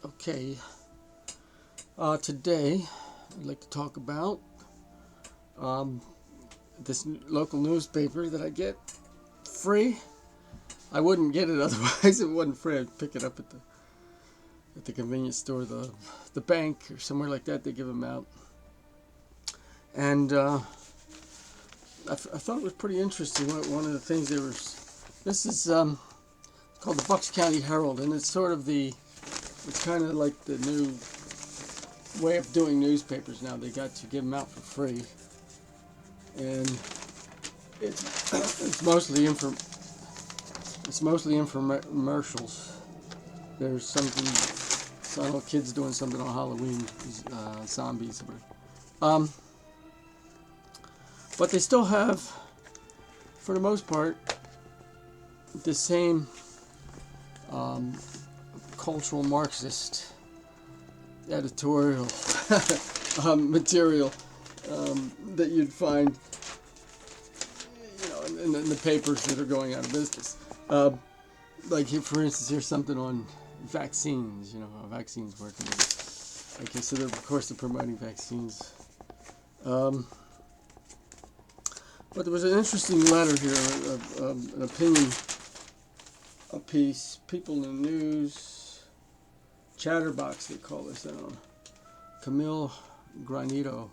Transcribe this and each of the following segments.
Okay, today I'd like to talk about this local newspaper that I get free. I wouldn't get it otherwise. It wasn't free. I'd pick it up at the convenience store, the bank, or somewhere like that. They give them out, and I thought it was pretty interesting. One of the things they were. This is called the Bucks County Herald, and it's sort of it's kind of like the new way of doing newspapers now. They got to give them out for free, and it's mostly infomercials. There's something, I don't know, kids doing something on Halloween, zombies, or but they still have, for the most part, the same cultural Marxist editorial material that you'd find, in the papers that are going out of business. Like here, for instance, here's something on vaccines. How vaccines work. Okay, so of course they're promoting vaccines. But there was an interesting letter here, an opinion, a piece, People in the News, Chatterbox, they call this, Camille Granito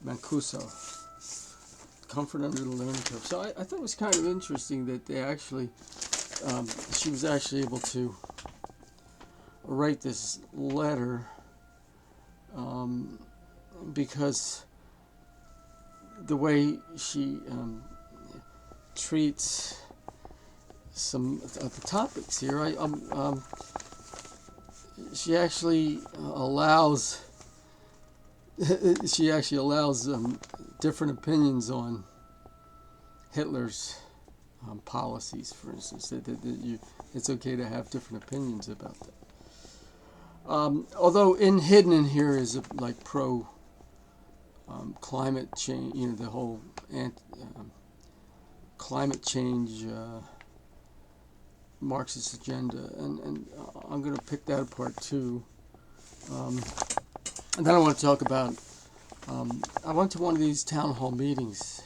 Mancuso, Comfort Under the Learning Curve. So I thought it was kind of interesting that they actually, she was actually able to write this letter because the way she treats some of the topics here, she actually allows different opinions on Hitler's policies, for instance. That it's okay to have different opinions about that. Although hidden in here is like pro climate change, the whole climate change Marxist agenda, and I'm going to pick that apart too. And then I want to talk about, I went to one of these town hall meetings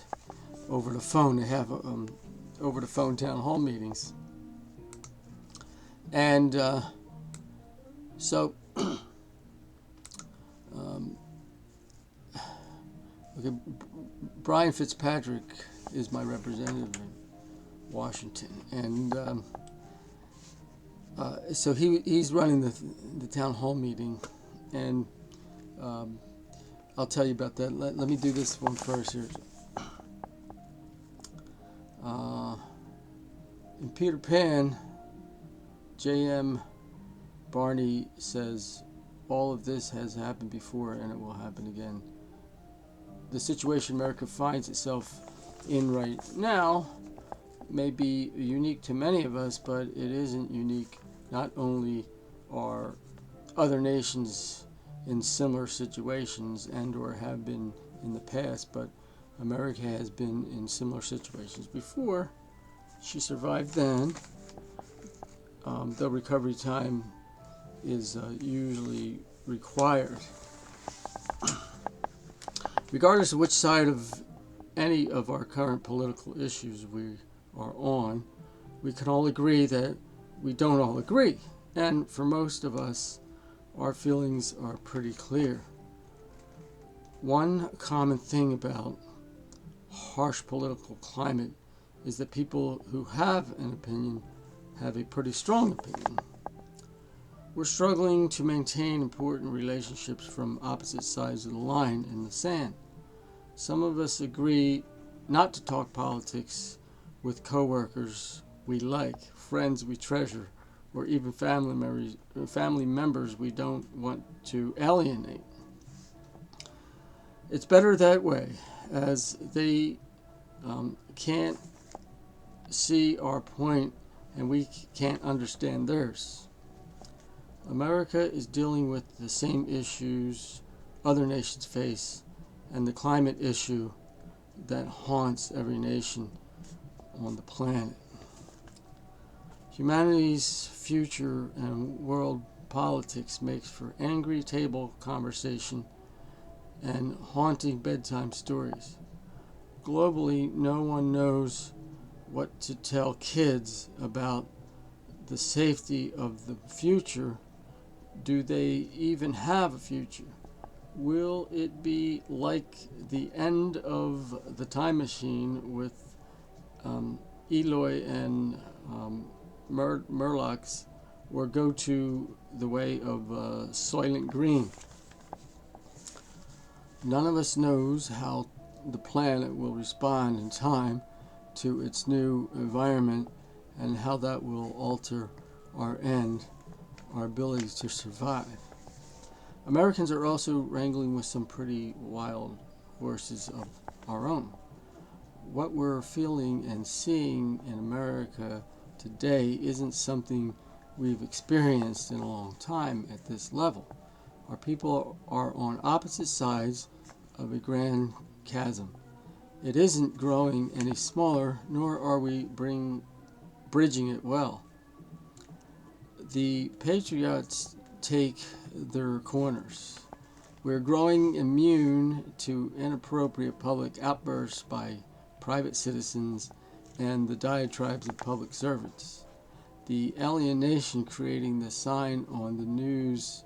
over the phone. They have over the phone town hall meetings, and so okay, Brian Fitzpatrick is my representative in Washington, and so he's running the town hall meeting, and I'll tell you about that. Let me do this one first here. In Peter Pan, J.M. Barney says, all of this has happened before and it will happen again. The situation America finds itself in right now may be unique to many of us, but it isn't unique. Not only are other nations in similar situations and or have been in the past, but America has been in similar situations before. She survived then. The recovery time is usually required. Regardless of which side of any of our current political issues we are on, we can all agree that we don't all agree. And for most of us, our feelings are pretty clear. One common thing about harsh political climate is that people who have an opinion have a pretty strong opinion. We're struggling to maintain important relationships from opposite sides of the line in the sand. Some of us agree not to talk politics with coworkers we like, friends we treasure, or even family members we don't want to alienate. It's better that way, as they can't see our point and we can't understand theirs. America is dealing with the same issues other nations face, and the climate issue that haunts every nation on the planet. Humanity's future and world politics makes for angry table conversation and haunting bedtime stories. Globally, no one knows what to tell kids about the safety of the future. Do they even have a future? Will it be like the end of the time machine with Eloy and Murlocs, or go to the way of Soylent Green? None of us knows how the planet will respond in time to its new environment and how that will alter our ability to survive. Americans are also wrangling with some pretty wild horses of our own. What we're feeling and seeing in America today isn't something we've experienced in a long time at this level. Our people are on opposite sides of a grand chasm. It isn't growing any smaller, nor are we bridging it well. The patriots take their corners. We're growing immune to inappropriate public outbursts by private citizens and the diatribes of public servants. The alienation creating the sign on the news,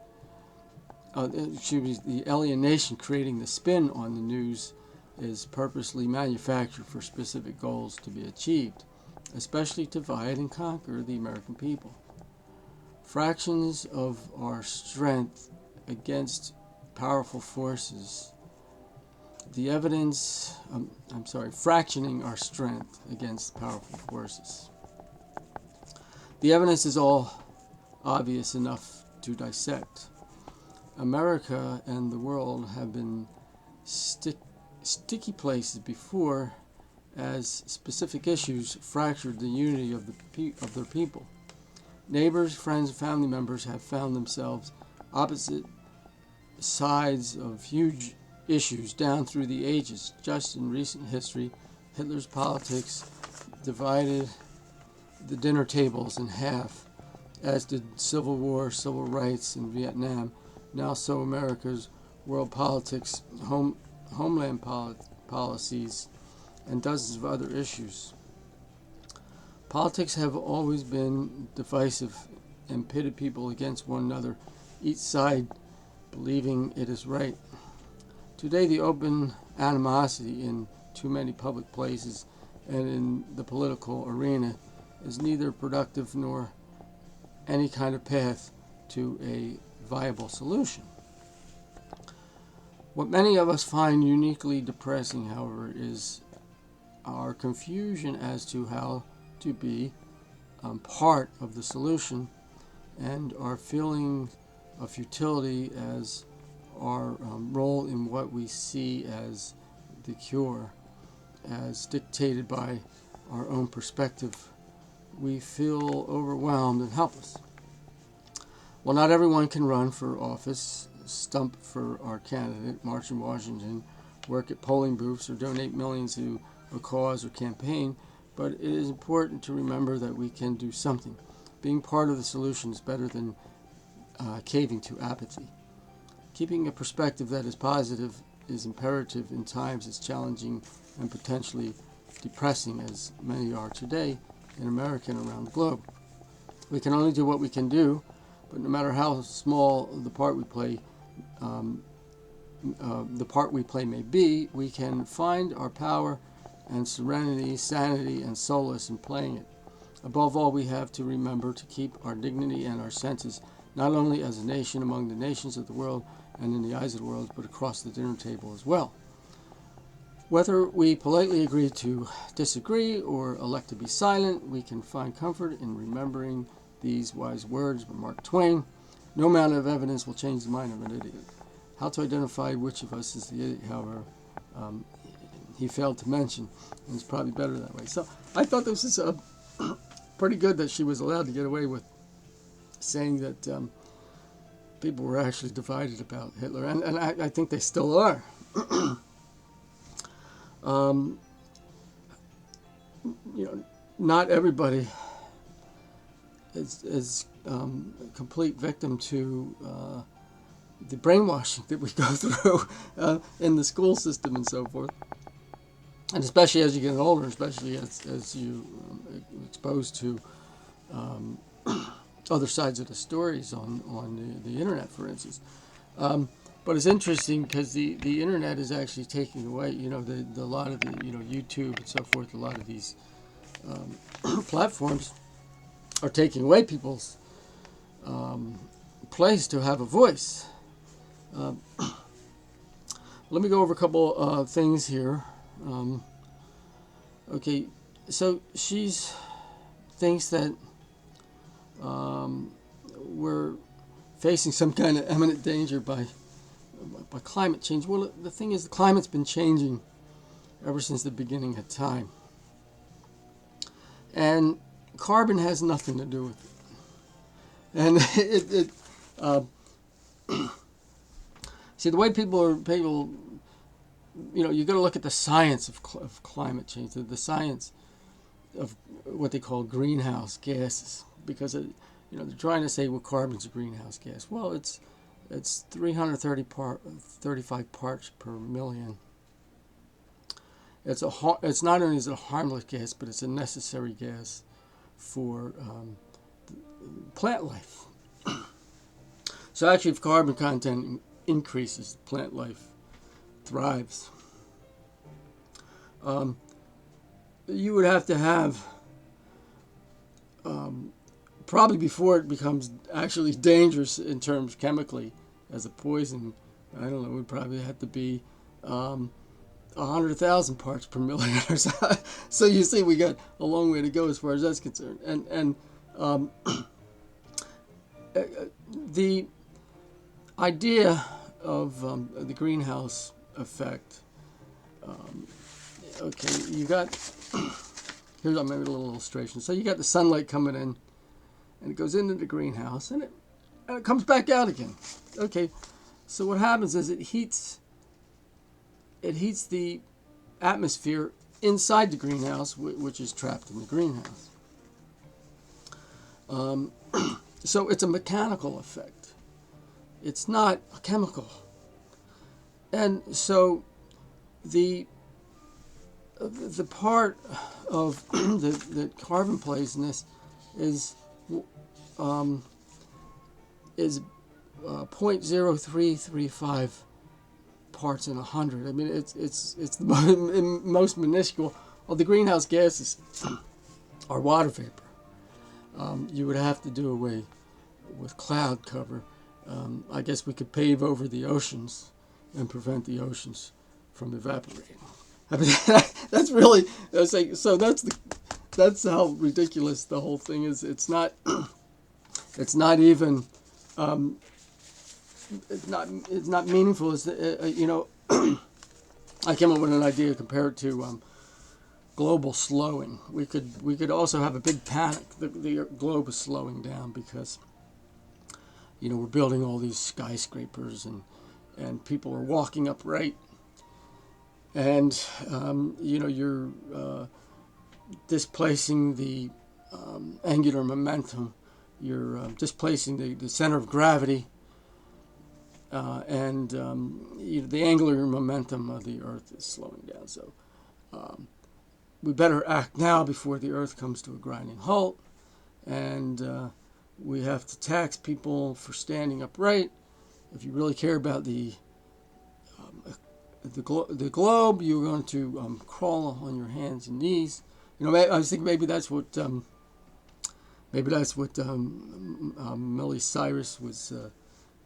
the alienation creating the spin on the news is purposely manufactured for specific goals to be achieved, especially to divide and conquer the American people. Fractions of our strength against powerful forces. The evidence, fractioning our strength against powerful forces. The evidence is all obvious enough to dissect. America and the world have been sticky places before, as specific issues fractured the unity of their people. Neighbors, friends, and family members have found themselves opposite sides of huge issues down through the ages. Just in recent history, Hitler's politics divided the dinner tables in half, as did Civil War, civil rights in Vietnam. Now so America's world politics, homeland policies, and dozens of other issues. Politics have always been divisive and pitted people against one another, each side believing it is right. Today, the open animosity in too many public places and in the political arena is neither productive nor any kind of path to a viable solution. What many of us find uniquely depressing, however, is our confusion as to how to be part of the solution, and our feeling of futility as our role in what we see as the cure, as dictated by our own perspective. We feel overwhelmed and helpless. While not everyone can run for office, stump for our candidate, march in Washington, work at polling booths, or donate millions to a cause or campaign, but it is important to remember that we can do something. Being part of the solution is better than caving to apathy. Keeping a perspective that is positive is imperative in times as challenging and potentially depressing as many are today in America and around the globe. We can only do what we can do, but no matter how small the part we play may be, we can find our power and serenity, sanity, and solace in playing it. Above all, we have to remember to keep our dignity and our senses, not only as a nation among the nations of the world and in the eyes of the world, but across the dinner table as well. Whether we politely agree to disagree or elect to be silent, we can find comfort in remembering these wise words by Mark Twain. No amount of evidence will change the mind of an idiot. How to identify which of us is the idiot, however, he failed to mention, and it's probably better that way. So I thought this was pretty good that she was allowed to get away with saying that people were actually divided about Hitler, and I think they still are. Not everybody is complete victim to the brainwashing that we go through in the school system and so forth. And especially as you get older, especially as you exposed to other sides of the stories on the internet, for instance. But it's interesting because the internet is actually taking away, a lot of the, YouTube and so forth, a lot of these platforms are taking away people's place to have a voice. Let me go over a couple things here. Okay, so she thinks that we're facing some kind of imminent danger by climate change. Well, the thing is, the climate's been changing ever since the beginning of time. And carbon has nothing to do with it. And see, the way people, you got to look at the science of climate change, the science of what they call greenhouse gases, because they're trying to say, well, carbon's a greenhouse gas. Well, it's 335 parts per million. It's not only is it a harmless gas, but it's a necessary gas for plant life. So actually, if carbon content increases, plant life thrives. You would have to have, probably before it becomes actually dangerous in terms chemically as a poison, I don't know, it would probably have to be 100,000 parts per million or so. So you see, we got a long way to go as far as that's concerned. And the idea of the greenhouse effect. Okay, you got, here's maybe a little illustration. So you got the sunlight coming in, and it goes into the greenhouse, and it comes back out again. Okay, so what happens is it heats the atmosphere inside the greenhouse, which is trapped in the greenhouse. So it's a mechanical effect. It's not a chemical. And so the part of the carbon plays in this is 0.0335 parts in 100. I mean, it's the most minuscule. Well, the greenhouse gases are water vapor. You would have to do away with cloud cover. I guess we could pave over the oceans and prevent the oceans from evaporating. I mean, that's really, so that's how ridiculous the whole thing is. It's not even, it's not meaningful. It's, I came up with an idea compared to global slowing. We could also have a big panic. The globe is slowing down because, we're building all these skyscrapers and people are walking upright. And, you're displacing the angular momentum. You're displacing the center of gravity. And the angular momentum of the Earth is slowing down. So we better act now before the Earth comes to a grinding halt. And we have to tax people for standing upright. If you really care about the globe, you're going to crawl on your hands and knees. I was thinking maybe that's what Miley Cyrus was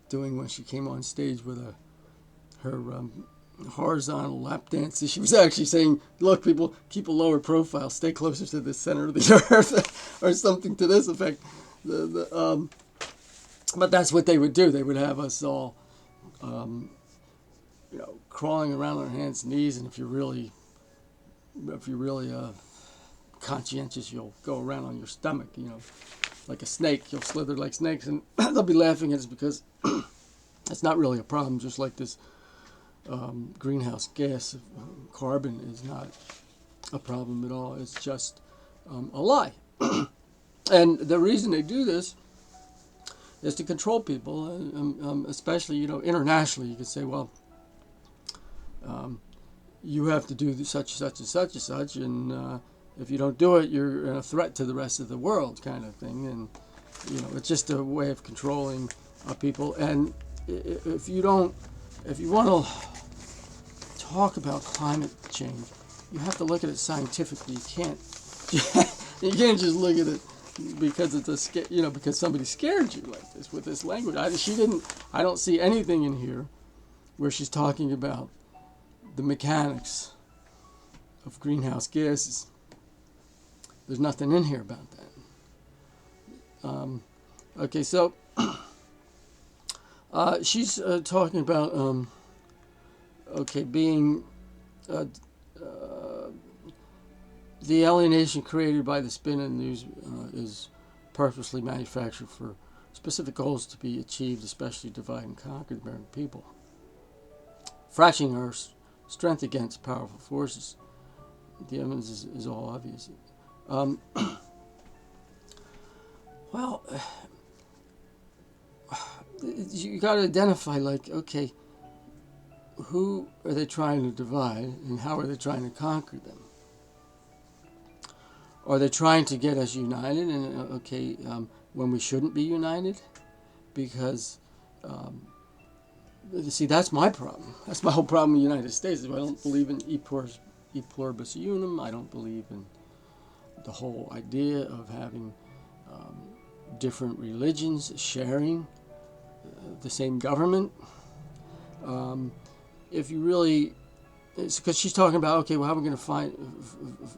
doing when she came on stage with her horizontal lap dance. She was actually saying, "Look, people, keep a lower profile, stay closer to the center of the earth," or something to this effect. But that's what they would do. They would have us all, crawling around on our hands and knees. And if you're really conscientious, you'll go around on your stomach, like a snake. You'll slither like snakes, and they'll be laughing at us because it's not really a problem. Just like this greenhouse gas, carbon is not a problem at all. It's just a lie. And the reason they do this is to control people, especially internationally. You could say, well, you have to do such, such, and such, and such, and if you don't do it, you're a threat to the rest of the world, kind of thing. And it's just a way of controlling people. And if you want to talk about climate change, you have to look at it scientifically. You can't just look at it because it's because somebody scared you like this with this language. I don't see anything in here where she's talking about the mechanics of greenhouse gases. There's nothing in here about that. Okay, so she's talking about being the alienation created by the spin in the news is purposely manufactured for specific goals to be achieved, especially divide and conquer the American people, fracturing our strength against powerful forces. The evidence is all obvious. Well, you got to identify, okay, who are they trying to divide and how are they trying to conquer them? Are they trying to get us united and, when we shouldn't be united? Because, see, that's my problem. That's my whole problem in the United States. I don't believe in e pluribus unum. I don't believe in the whole idea of having different religions sharing the same government. If you really, it's because she's talking about, okay, well, how are we going to find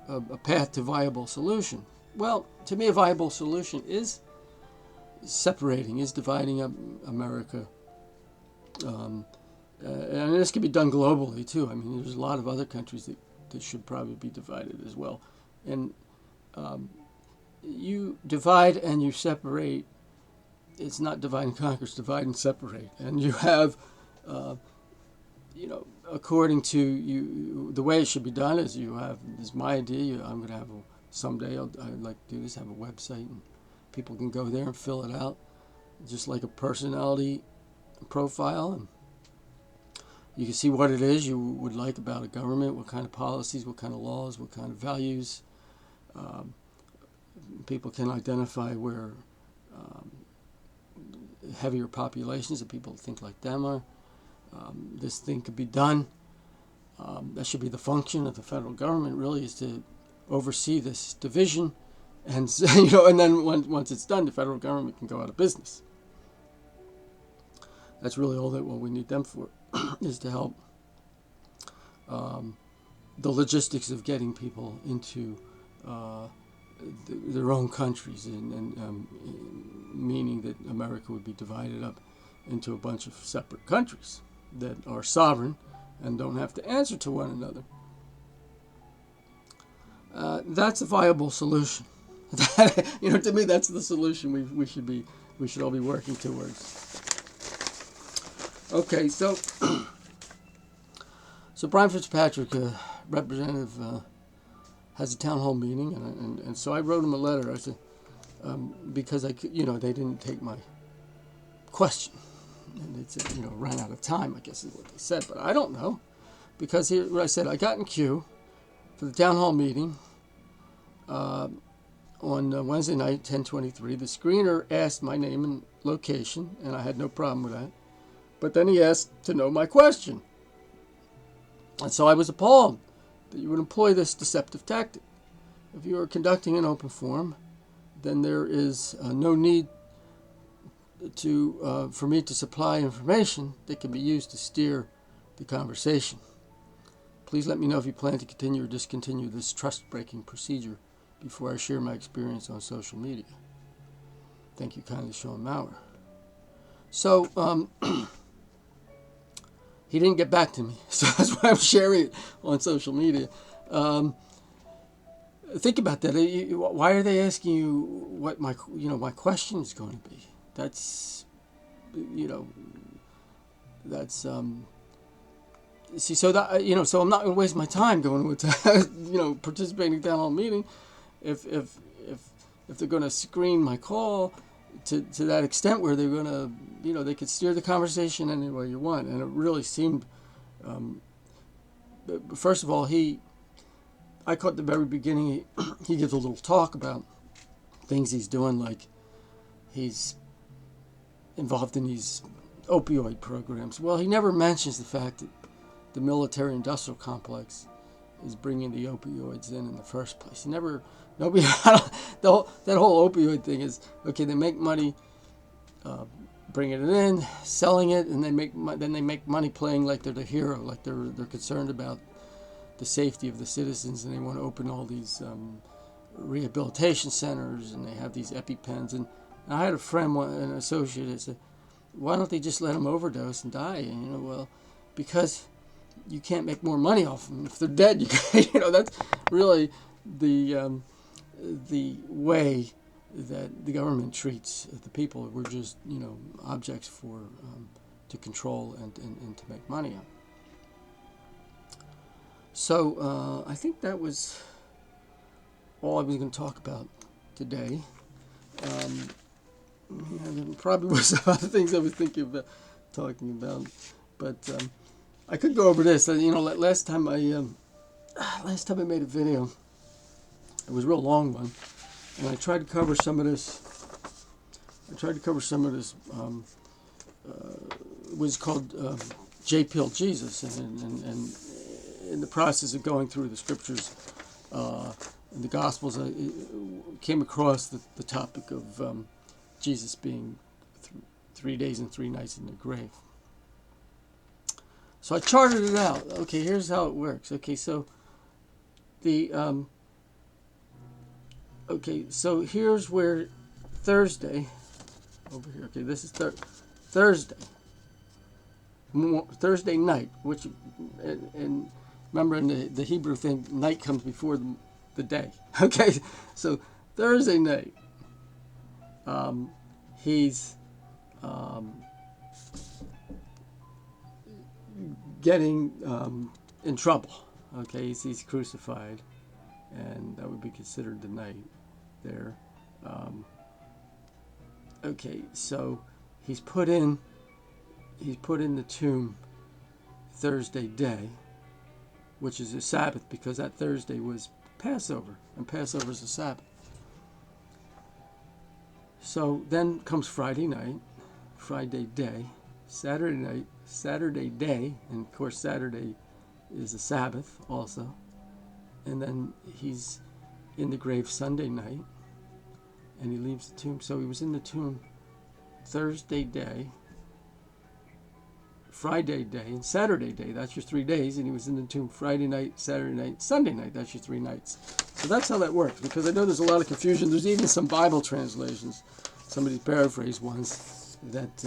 a path to viable solution? Well, to me, a viable solution is separating, is dividing up America. And this can be done globally, too. I mean, there's a lot of other countries that should probably be divided as well. And you divide and you separate. It's not divide and conquer, it's divide and separate. And you have, according to you, the way it should be done is is my idea. I'm going to have someday I'd like to do this, have a website, and people can go there and fill it out, just like a personality profile. And you can see what it is you would like about a government, what kind of policies, what kind of laws, what kind of values. People can identify where heavier populations of people think like them are. This thing could be done. That should be the function of the federal government, really, is to oversee this division. And, and then once it's done, the federal government can go out of business. That's really all that what we need them for, is to help the logistics of getting people into their own countries, and meaning that America would be divided up into a bunch of separate countries that are sovereign and don't have to answer to one another. That's a viable solution. To me, that's the solution we should all be working towards. Okay, so Brian Fitzpatrick, representative, has a town hall meeting, and so I wrote him a letter. I said, because they didn't take my question, and they said, ran out of time, I guess is what they said, but I don't know, because here what I said, I got in queue for the town hall meeting on Wednesday night, 10:23. The screener asked my name and location, and I had no problem with that, but then he asked to know my question, and so I was appalled that you would employ this deceptive tactic. If you are conducting an open forum, then there is no need for me to supply information that can be used to steer the conversation. Please let me know if you plan to continue or discontinue this trust-breaking procedure before I share my experience on social media. Thank you kindly, Sean Maurer. So, he didn't get back to me, so that's why I'm sharing it on social media. Think about that. Why are they asking you what my question is going to be? That's see. So that so I'm not going to waste my time going with participating in a town hall meeting. If they're going to screen my call, to that extent where they're going to, they could steer the conversation any way you want. And it really seemed, first of all, I caught the very beginning, he gives a little talk about things he's doing, like he's involved in these opioid programs. Well, he never mentions the fact that the military-industrial complex is bringing the opioids in the first place. Nobody, that whole opioid thing is, okay, they make money bringing it in, selling it, and then they make money playing like they're the hero, like they're concerned about the safety of the citizens, and they want to open all these rehabilitation centers, and they have these EpiPens. And I had a friend, an associate, that said, why don't they just let them overdose and die? And, well, because you can't make more money off them. If they're dead, that's really the way that the government treats the people. We're just, objects to control and to make money on. So I think that was all I was going to talk about today. There probably was other things I was thinking about talking about, but I could go over this. Last time I made a video, it was a real long one, and I tried to cover some of this. It was called J-Pill Jesus, and in the process of going through the scriptures and the Gospels, I came across the topic of Jesus being 3 days and 3 nights in the grave. So I charted it out. Okay, here's how it works. Okay, so so here's where Thursday over here. Okay, this is Thursday night, which and remember in the Hebrew thing, night comes before the day. Okay, so Thursday night, he's getting in trouble. Okay, he's crucified, and that would be considered the night there. Okay, so he's put in the tomb Thursday day, which is a Sabbath, because that Thursday was Passover, and Passover is a Sabbath. So then comes Friday night, Friday day, Saturday night, Saturday day, and of course Saturday is a Sabbath also. And then he's in the grave Sunday night, and he leaves the tomb. So he was in the tomb Thursday day, Friday day, and Saturday day. That's your 3 days. And he was in the tomb Friday night, Saturday night, Sunday night. That's your 3 nights. So that's how that works, because I know there's a lot of confusion. There's even some Bible translations, some of these paraphrase ones, that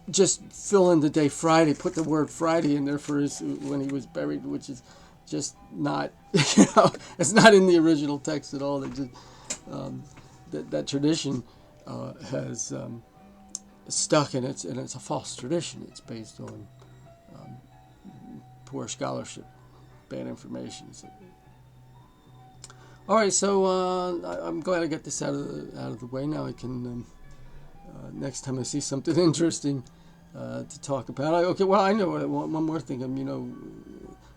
just fill in the day Friday, put the word Friday in there for when he was buried, which is just not, it's not in the original text at all. They just, that tradition has stuck, and it's a false tradition. It's based on poor scholarship, bad information. So, all right, so I'm glad I got this out of the way. Now I can next time I see something interesting to talk about. Okay, well, I know one more thing.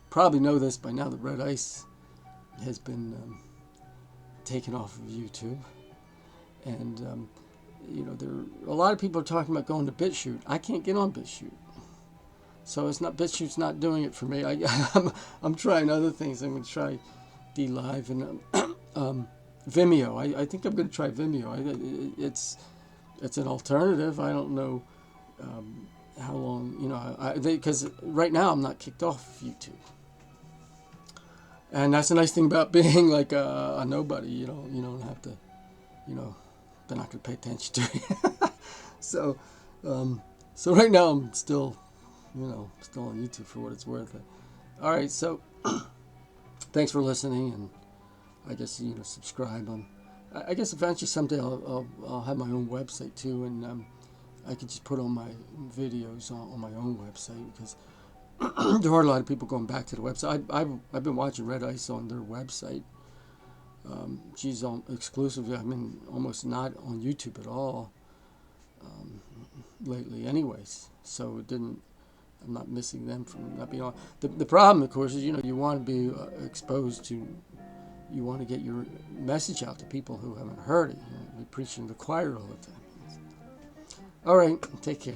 Probably know this by now. The red ice has been taken off of YouTube, and there a lot of people are talking about going to BitChute. I can't get on BitChute, so it's not BitChute's not doing it for me. I'm trying other things. I'm going to try DLive and Vimeo. I think I'm going to try Vimeo. It's an alternative. I don't know how long, because right now I'm not kicked off of YouTube. And that's the nice thing about being like a nobody. You don't have to, they're not going to pay attention to you. So right now I'm still on YouTube for what it's worth. All right, so thanks for listening, and I guess subscribe. I guess eventually someday I'll have my own website too, and I could just put on my videos on my own website, because there are a lot of people going back to the website. I've been watching Red Ice on their website She's on exclusively. I mean, almost not on YouTube at all lately, anyways. So it didn't. I'm not missing them from not being on. The problem, of course, is you want to be exposed to. You want to get your message out to people who haven't heard it. You're preaching to the choir all the time. All right, take care.